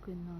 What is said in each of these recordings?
くんなの。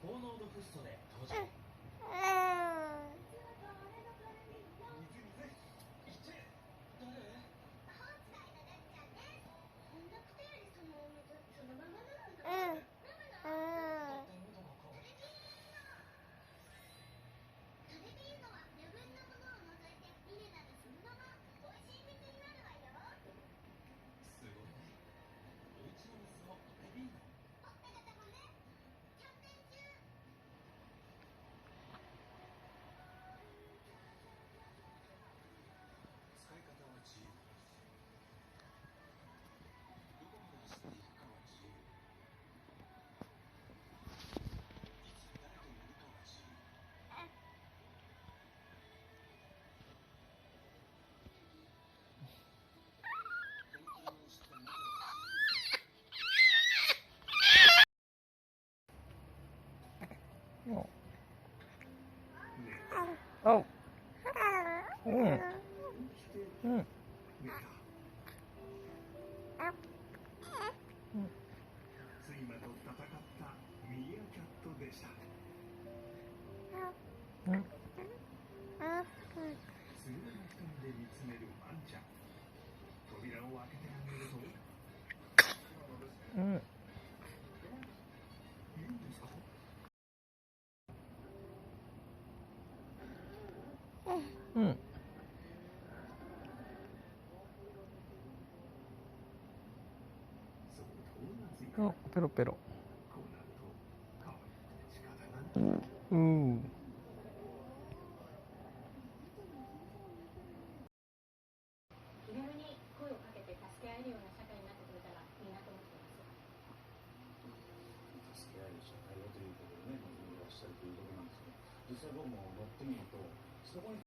高濃度フッ素で登場。お、うん、うん。睡魔と戦ったミーアキャットでした。うん。つぶらな瞳で見つめるワンちゃん。扉を開けてあげると、うん。いいんですか？うん。そうとうなずいた。お、ペロペロ。こうなると可愛くて仕方がない。うん。気軽に声をかけて助け合えるような社会になってくれたらいいなと思っています。助け合える社会をということでね、望んでいらっしゃるということなんですけど、実際僕も乗ってみると、そこに